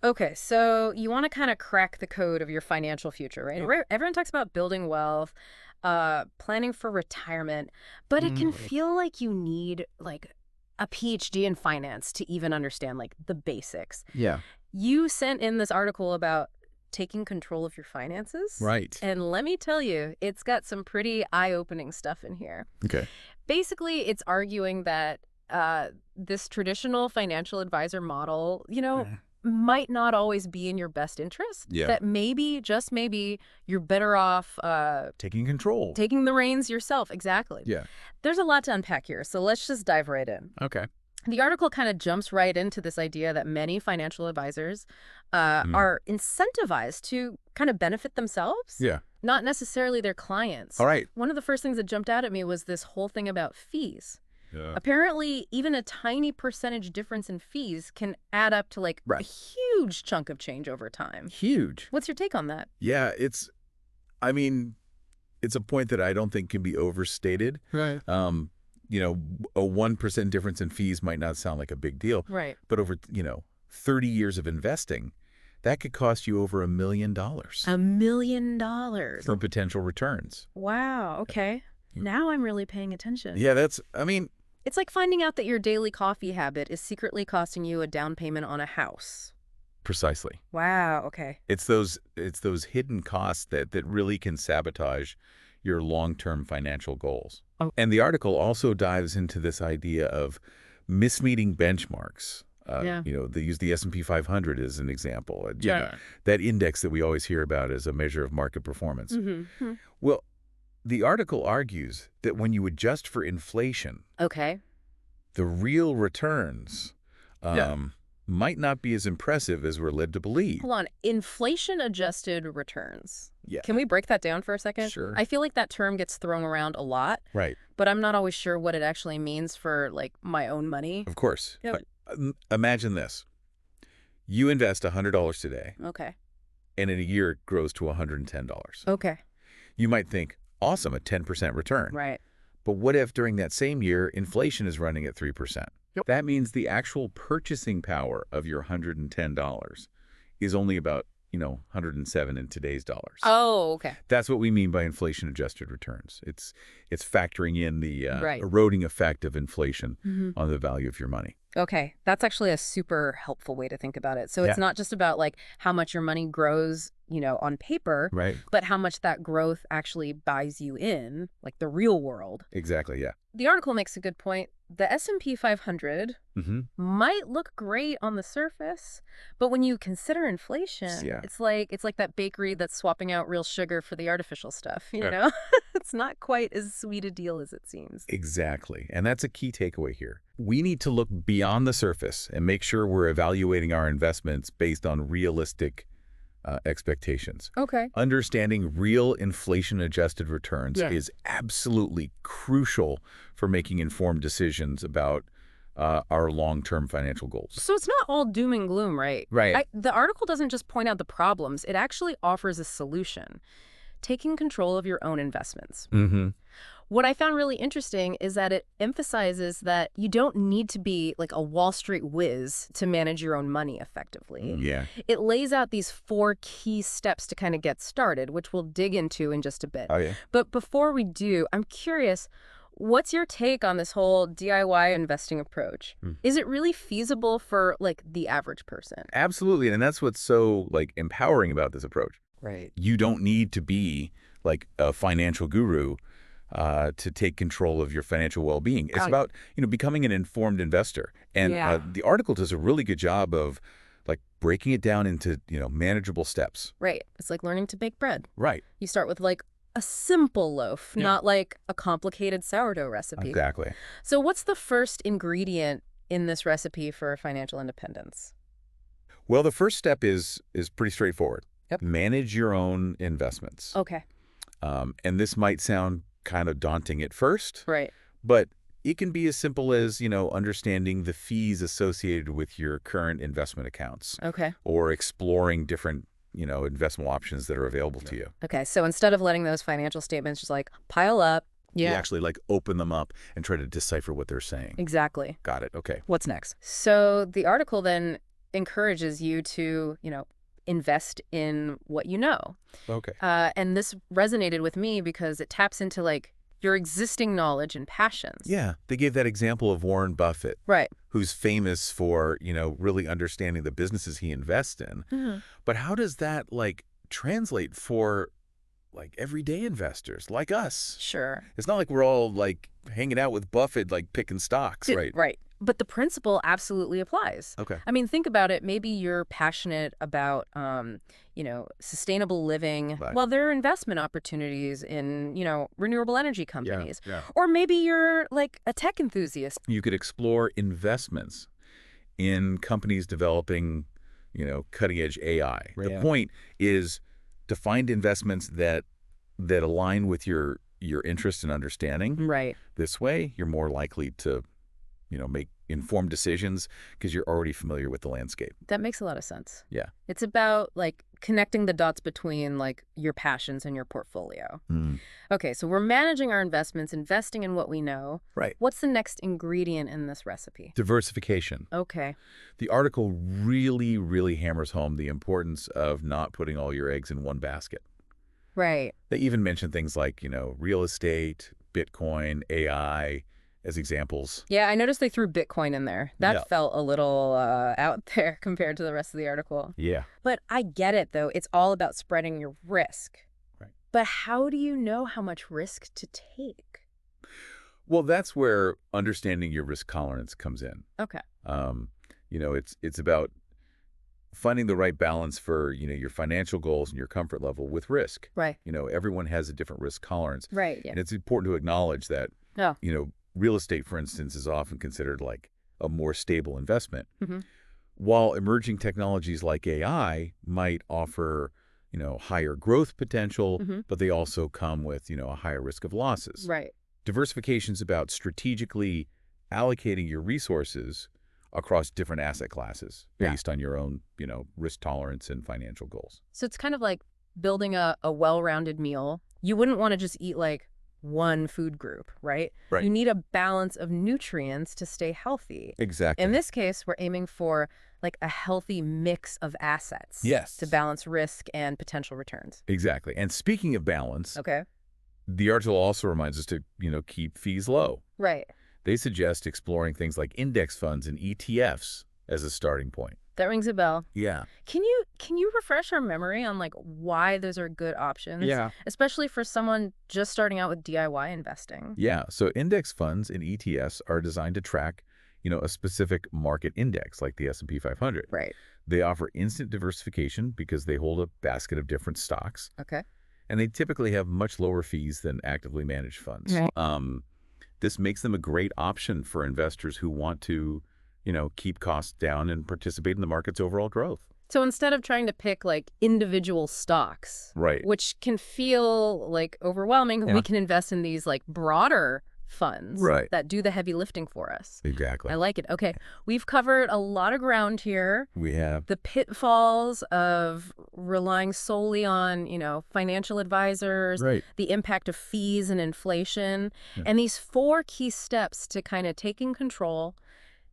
Okay, so you want to kind of crack the code of your financial future, right? Yep. Everyone talks about building wealth, planning for retirement, but it can Right. feel like you need like a PhD in finance to even understand like the basics. Yeah. You sent in this article about taking control of your finances, Right. and let me tell you, it's got some pretty eye-opening stuff in here. Okay. Basically, it's arguing that this traditional financial advisor model, Uh, might not always be in your best interest. Yeah. That maybe, just maybe, you're better off Taking control. taking the reins yourself. Exactly. Yeah. There's a lot to unpack here, so let's just dive right in. Okay. The article kind of jumps right into this idea that many financial advisors Mm. are incentivized to kind of benefit themselves, Yeah. not necessarily their clients. All right. One of the first things that jumped out at me was this whole thing about fees. Yeah. Apparently, even a tiny percentage difference in fees can add up to like a Right. huge chunk of change over time. Huge. What's your take on that? Yeah. I mean, it's a point that I don't think can be overstated. Right. A 1% difference in fees might not sound like a big deal, Right. but over, 30 years of investing, that could cost you over $1 million $1 million. for potential returns. Wow. Okay. Mm. Now I'm really paying attention. Yeah, I mean, It's like finding out that your daily coffee habit is secretly costing you a down payment on a house. precisely. Wow. Okay. It's those hidden costs that really can sabotage your long-term financial goals. Oh. And the article also dives into this idea of mismeeting benchmarks. Yeah. They use the S&P 500 as an example. Sure. That index that we always hear about as a measure of market performance. Mm-hmm. Well, the article argues that when you adjust for inflation, Okay. the real returns Yeah. might not be as impressive as we're led to believe. Hold on. Inflation-adjusted returns. Yeah. Can we break that down for a second? Sure. I feel like that term gets thrown around a lot, Right. but I'm not always sure what it actually means for, like, my own money. Of course. Yeah. Imagine this. You invest $100 today, Okay. and in a year it grows to $110. Okay. You might think, awesome, a 10% return. Right. But what if during that same year, inflation is running at 3%? Yep. That means the actual purchasing power of your $110 is only about, 107 in today's dollars. Oh, okay. That's what we mean by inflation-adjusted returns. It's factoring in the Right. eroding effect of inflation Mm-hmm. on the value of your money. Okay. That's actually a super helpful way to think about it. So it's Yeah. not just about, like, how much your money grows, on paper, Right. but how much that growth actually buys you in, like the real world. Exactly, yeah. The article makes a good point. The S&P 500 Mm-hmm. might look great on the surface, but when you consider inflation, Yeah. it's like that bakery that's swapping out real sugar for the artificial stuff, Yeah. It's not quite as sweet a deal as it seems. Exactly. And that's a key takeaway here. We need to look beyond the surface and make sure we're evaluating our investments based on realistic expectations. Okay. Understanding real inflation-adjusted returns Yeah. is absolutely crucial for making informed decisions about our long-term financial goals. So it's not all doom and gloom, right? Right. The article doesn't just point out the problems, it actually offers a solution. Taking control of your own investments. Mm-hmm. What I found really interesting is that it emphasizes that you don't need to be like a Wall Street whiz to manage your own money effectively. Yeah. It lays out these 4 key steps to kind of get started, which we'll dig into in just a bit. Oh, yeah. But before we do, I'm curious, what's your take on this whole DIY investing approach? Is it really feasible for like the average person? Absolutely. And that's what's so empowering about this approach. Right. You don't need to be like a financial guru to take control of your financial well-being. It's about, becoming an informed investor. And Yeah. the article does a really good job of breaking it down into, manageable steps. Right. It's like learning to bake bread. Right. You start with like a simple loaf, Yeah. not like a complicated sourdough recipe. Exactly. So what's the first ingredient in this recipe for financial independence? Well, the first step is pretty straightforward. Yep. Manage your own investments. Okay. And this might sound kind of daunting at first, Right. but it can be as simple as, understanding the fees associated with your current investment accounts Okay. or exploring different, investment options that are available to you. Okay. So instead of letting those financial statements just like pile up. You actually open them up and try to decipher what they're saying. Exactly. Got it. Okay. What's next? So the article then encourages you to, invest in what you know. Okay. And this resonated with me because it taps into like your existing knowledge and passions. Yeah, they gave that example of Warren Buffett, Right. who's famous for, really understanding the businesses he invests in. Mhm. But how does that, like, translate for, like, everyday investors like us? Sure. It's not like we're all, like, hanging out with Buffett, like, picking stocks, right? Right. But the principle absolutely applies. Okay. I mean, think about it. Maybe you're passionate about, sustainable living. Right. Well, there are investment opportunities in, renewable energy Yeah, companies. yeah. Or maybe you're like a tech enthusiast. You could explore investments in companies developing, cutting-edge AI. The Yeah. point is to find investments that align with your interest and understanding. Right. This way, you're more likely to, make informed decisions because you're already familiar with the landscape. That makes a lot of sense. Yeah. It's about like connecting the dots between like your passions and your portfolio. Okay, so we're managing our investments, investing in what we know. Right. What's the next ingredient in this recipe? Diversification. Okay. The article really, really hammers home the importance of not putting all your eggs in one basket. Right. They even mention things like, real estate, Bitcoin, AI as examples. Yeah, I noticed they threw Bitcoin in there. That Yeah. felt a little out there compared to the rest of the article. Yeah. But I get it, though. It's all about spreading your risk. Right. But how do you know how much risk to take? Well, that's where understanding your risk tolerance comes in. Okay. It's about finding the right balance for, your financial goals and your comfort level with risk. Right. Everyone has a different risk tolerance. Right, yeah. And it's important to acknowledge that, Yeah. real estate, for instance, is often considered like a more stable investment. Mhm. While emerging technologies like AI might offer, higher growth potential, Mhm. but they also come with, a higher risk of losses. Right. Diversification is about strategically allocating your resources across different asset classes Yeah. based on your own, risk tolerance and financial goals. So it's kind of like building a well-rounded meal. You wouldn't want to just eat like one food group, right? Right. You need a balance of nutrients to stay healthy. Exactly. In this case, we're aiming for like a healthy mix of assets. Yes. To balance risk and potential returns. Exactly. And speaking of balance, Okay. the article also reminds us to, keep fees low. Right. They suggest exploring things like index funds and ETFs as a starting point. That rings a bell. Yeah. Can you refresh our memory on like why those are good options? Yeah. Especially for someone just starting out with DIY investing. Yeah. So index funds and ETFs are designed to track, a specific market index like the S&P 500. Right. They offer instant diversification because they hold a basket of different stocks. Okay. And they typically have much lower fees than actively managed funds. Right. This makes them a great option for investors who want to, keep costs down and participate in the market's overall growth. So instead of trying to pick like individual stocks, Right. which can feel like overwhelming, Yeah. we can invest in these like broader funds Right. that do the heavy lifting for us. Exactly. I like it. Okay. We've covered a lot of ground here. We have. The pitfalls of relying solely on, financial advisors, Right. the impact of fees and inflation, Yeah. and these 4 key steps to kind of taking control,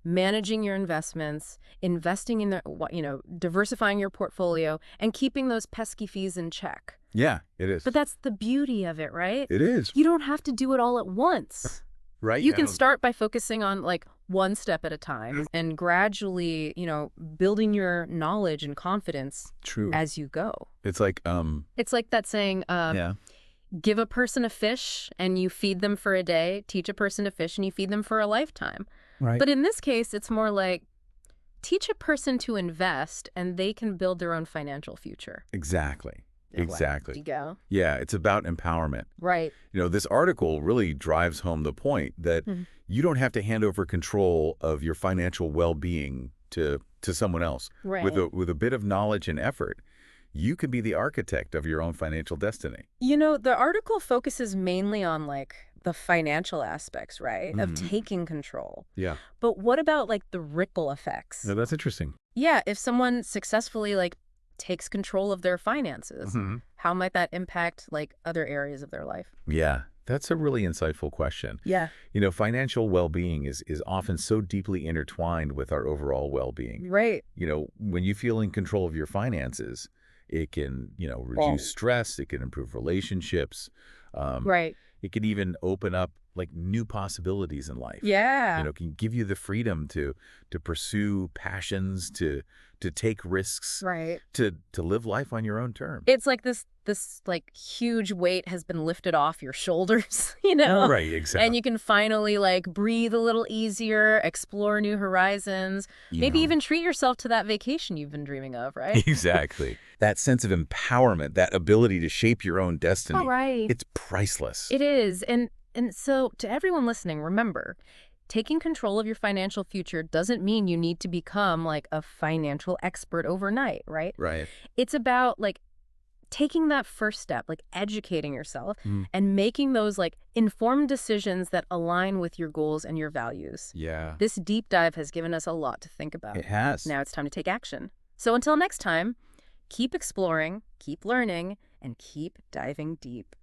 managing your investments, investing in diversifying your portfolio, and keeping those pesky fees in check. Yeah, it is. But that's the beauty of it, right? It is. You don't have to do it all at once. Right. You can start by focusing on like one step at a time and gradually, building your knowledge and confidence True. as you go. It's like, It's like that saying, yeah. give a person a fish and you feed them for a day, teach a person to fish and you feed them for a lifetime. Right. But in this case, it's more like teach a person to invest and they can build their own financial future. Exactly. Exactly. There you go. Yeah, it's about empowerment. Right. This article really drives home the point that you don't have to hand over control of your financial well-being to someone else. Right. With a bit of knowledge and effort, you can be the architect of your own financial destiny. The article focuses mainly on like the financial aspects, right, of taking control. Yeah. But what about like the ripple effects? No, that's interesting. Yeah, if someone successfully like takes control of their finances, how might that impact like other areas of their life? Yeah, That's a really insightful question. Yeah. Financial well-being is often so deeply intertwined with our overall well-being. Right. When you feel in control of your finances, it can, reduce stress, it can improve relationships. Um, Right. it can even open up like new possibilities in life. Yeah. Can give you the freedom to pursue passions, to take risks, Right. to live life on your own terms. It's like this like huge weight has been lifted off your shoulders, you know? Right, And exactly. you can finally like breathe a little easier, explore new horizons, You maybe know, even treat yourself to that vacation you've been dreaming of, right? exactly. That sense of empowerment, that ability to shape your own All destiny, right. it's priceless. It is. And so to everyone listening, remember, taking control of your financial future doesn't mean you need to become like a financial expert overnight, right? Right. It's about like taking that first step, like educating yourself Mm. and making those like informed decisions that align with your goals and your values. Yeah, This deep dive has given us a lot to think it about. has. Now it's time to take action. So until next time, keep exploring, keep learning, and keep diving deep.